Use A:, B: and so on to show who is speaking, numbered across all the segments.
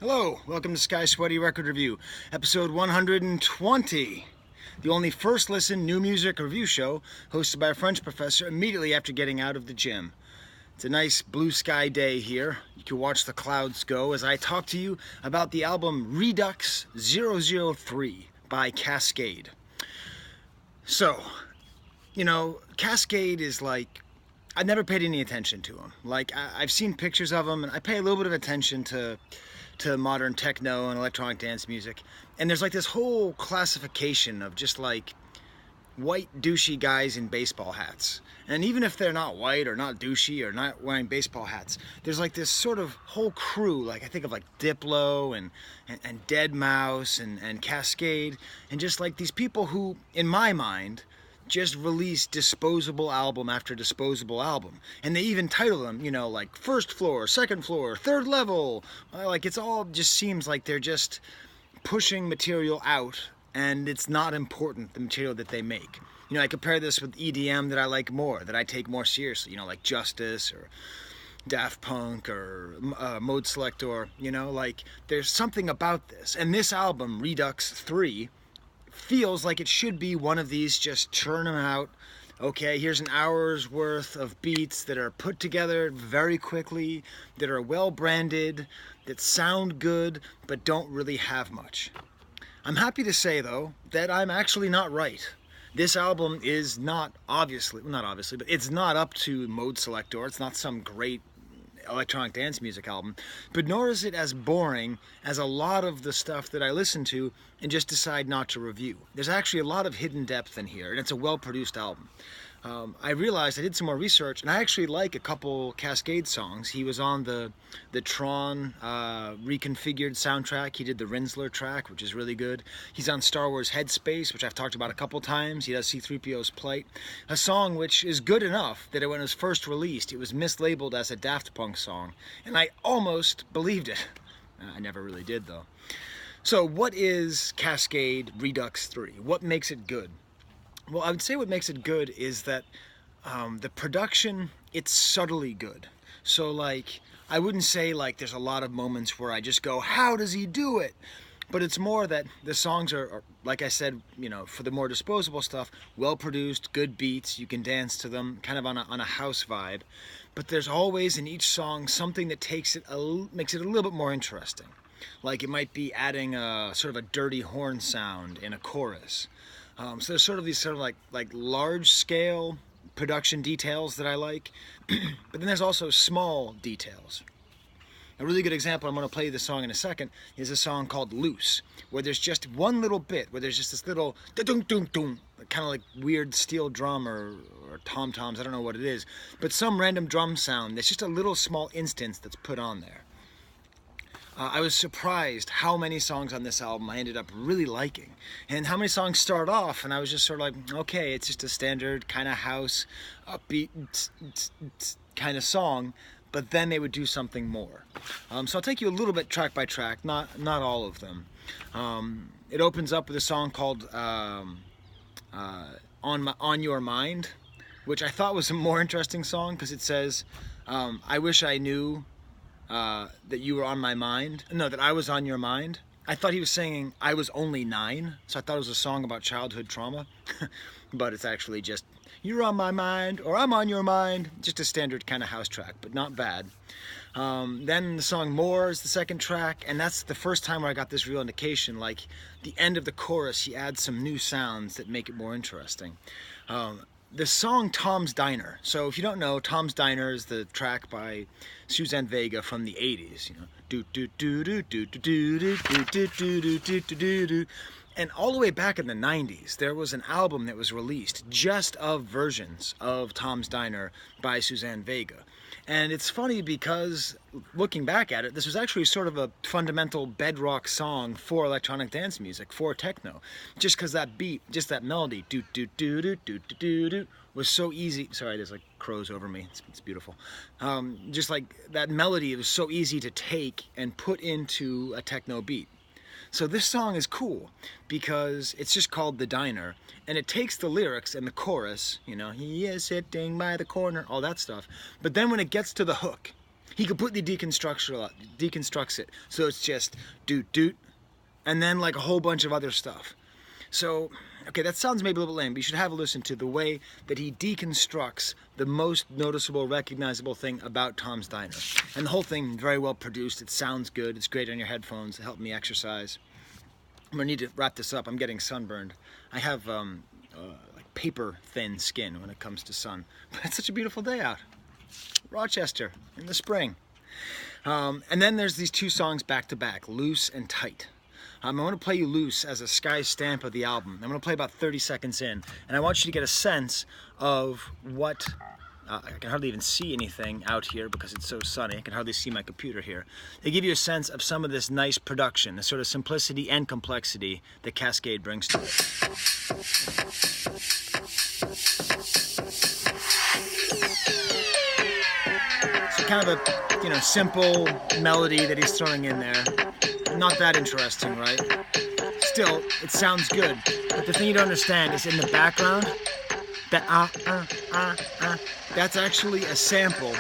A: Hello, welcome to Skye Sweaty Record Review, episode 120. The only first listen new music review show hosted by a French professor immediately after getting out of the gym. It's a nice blue sky day here. You can watch the clouds go as I talk to you about the album Redux 003 by Kaskade. So, Kaskade is like, I've never paid any attention to him. I've seen pictures of him and I pay a little bit of attention to modern techno and electronic dance music. And there's like this whole classification of just like white douchey guys in baseball hats. And even if they're not white or not douchey or not wearing baseball hats, there's like this sort of whole crew, like I think of like Diplo and deadmau5 and Kaskade, and just like these people who, in my mind, just release disposable album after disposable album. And they even title them, like first floor, second floor, third level. Like it's all just seems like they're just pushing material out and it's not important, the material that they make. I compare this with EDM that I like more, that I take more seriously, like Justice or Daft Punk or Mode Selector, like there's something about this. And this album, Redux 3, feels like it should be one of these, just churn them out. Okay, here's an hour's worth of beats that are put together very quickly, that are well branded, that sound good, but don't really have much. I'm happy to say, though, that I'm actually not right. This album is not obviously, but it's not up to Mode Selector. It's not some great electronic dance music album, but nor is it as boring as a lot of the stuff that I listen to and just decide not to review. There's actually a lot of hidden depth in here, and it's a well-produced album. I realized I did some more research, and I actually like a couple Kaskade songs. He was on the Tron reconfigured soundtrack. He did the Rinsler track, which is really good. He's on Star Wars Headspace, which I've talked about a couple times. He does C-3PO's Plight, a song which is good enough that when it was first released, it was mislabeled as a Daft Punk song, and I almost believed it. I never really did, though. So what is Kaskade Redux 3? What makes it good? Well, I would say what makes it good is that the production, it's subtly good. So I wouldn't say there's a lot of moments where I just go, how does he do it? But it's more that the songs are, like I said, for the more disposable stuff, well produced, good beats, you can dance to them, kind of on a house vibe. But there's always in each song something that makes it a little bit more interesting. Like it might be adding a sort of a dirty horn sound in a chorus. So there's sort of these like large scale production details that I like, but then there's also small details. A really good example, I'm going to play you the song in a second, is a song called Loose, where there's just one little bit, where there's just this little da-dum-dum-dum, kind of like weird steel drum or tom-toms, I don't know what it is, but some random drum sound that's just a little small instance that's put on there. I was surprised how many songs on this album I ended up really liking, and how many songs start off and I was just sort of like, okay, it's just a standard kind of house, upbeat kind of song, but then they would do something more. So I'll take you a little bit track by track, not all of them. It opens up with a song called On Your Mind, which I thought was a more interesting song because it says, I wish I knew that you were on my mind. No, that I was on your mind. I thought he was singing I was only 9, so I thought it was a song about childhood trauma. But it's actually just you're on my mind or I'm on your mind. Just a standard kind of house track, but not bad. Then the song More is the second track, and that's the first time where I got this real indication. Like the end of the chorus, he adds some new sounds that make it more interesting. The song Tom's Diner. So if you don't know, Tom's Diner is the track by Suzanne Vega from the 80s. Do do do do do do do do do do do do do. And all the way back in the 90s, there was an album that was released just of versions of Tom's Diner by Suzanne Vega. And it's funny because, looking back at it, this was actually sort of a fundamental bedrock song for electronic dance music, for techno. Just because that beat, just that melody, do-do-do-do-do-do-do-do, was so easy. Sorry, there's like crows over me. It's beautiful. Just like that melody, it was so easy to take and put into a techno beat. So this song is cool because it's just called The Diner, and it takes the lyrics and the chorus, he is sitting by the corner, all that stuff. But then when it gets to the hook, He completely deconstructs it. So it's just doot doot, and then like a whole bunch of other stuff. So, okay, that sounds maybe a little lame, but you should have a listen to the way that he deconstructs the most noticeable, recognizable thing about Tom's Diner. And the whole thing, very well produced. It sounds good. It's great on your headphones. It helped me exercise. I'm gonna need to wrap this up. I'm getting sunburned. I have like paper thin skin when it comes to sun. But it's such a beautiful day out. Rochester in the spring. And then there's these two songs back to back, Loose and Tight. I want to play you Loose as a Skye stamp of the album. I'm going to play about 30 seconds in, and I want you to get a sense of what, I can hardly even see anything out here because it's so sunny. I can hardly see my computer here. They give you a sense of some of this nice production, the sort of simplicity and complexity that Kaskade brings to it. So kind of a, simple melody that he's throwing in there. Not that interesting, right? Still, it sounds good. But the thing you don't understand is in the background, that that's actually a sample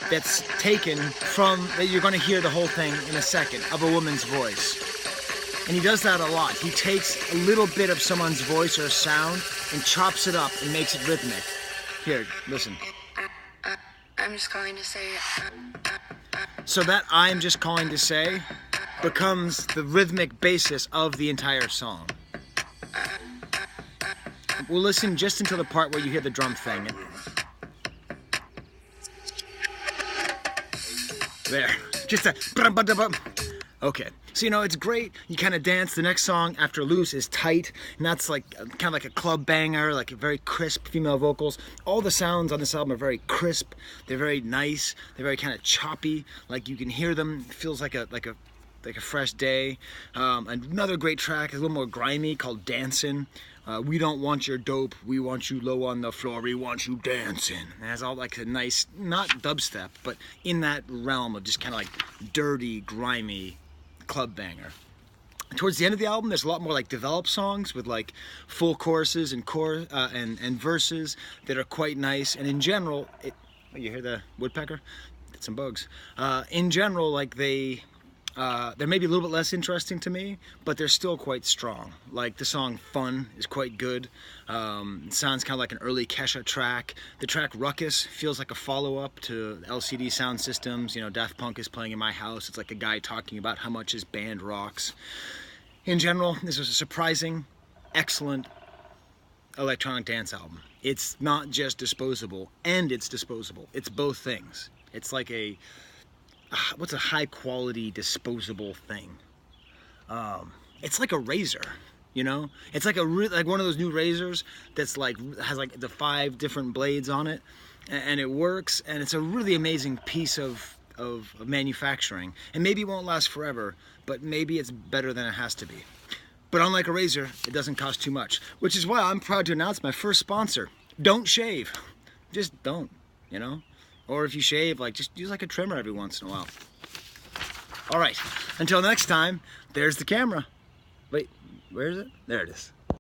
A: that's taken from, that you're going to hear the whole thing in a second, of a woman's voice. And he does that a lot. He takes a little bit of someone's voice or sound and chops it up and makes it rhythmic. Here, listen.
B: I'm just calling to say.
A: So that I'm just calling to say becomes the rhythmic basis of the entire song. We'll listen just until the part where you hear the drum thing. There. Just a... Okay. So, it's great. You kind of dance. The next song after Loose is Tight, and that's like kind of like a club banger, like a very crisp female vocals. All the sounds on this album are very crisp. They're very nice. They're very kind of choppy. Like you can hear them. It feels like a fresh day. Another great track is a little more grimy called Dancin'. We don't want your dope, we want you low on the floor, we want you dancing. And it has all like a nice, not dubstep, but in that realm of just kind of like dirty, grimy club banger. Towards the end of the album, there's a lot more like developed songs with like full choruses and verses that are quite nice. And in general, you hear the woodpecker? Get some bugs. In general, like they're maybe a little bit less interesting to me, but they're still quite strong. Like the song Fun is quite good. It sounds kind of like an early Kesha track. The track Ruckus feels like a follow-up to LCD Sound Systems. Daft Punk is playing in my house. It's like a guy talking about how much his band rocks. In general, this was a surprising, excellent electronic dance album. It's not just disposable, and it's disposable. It's both things. It's like what's a high quality disposable thing? It's like a razor, It's like like one of those new razors that's like has like the 5 different blades on it, and it works, and it's a really amazing piece of manufacturing. And maybe it won't last forever, but maybe it's better than it has to be. But unlike a razor, it doesn't cost too much, which is why I'm proud to announce my first sponsor. Don't shave. Just don't, Or if you shave, just use like a trimmer every once in a while. All right, until next time, there's the camera. Wait, where is it? There it is.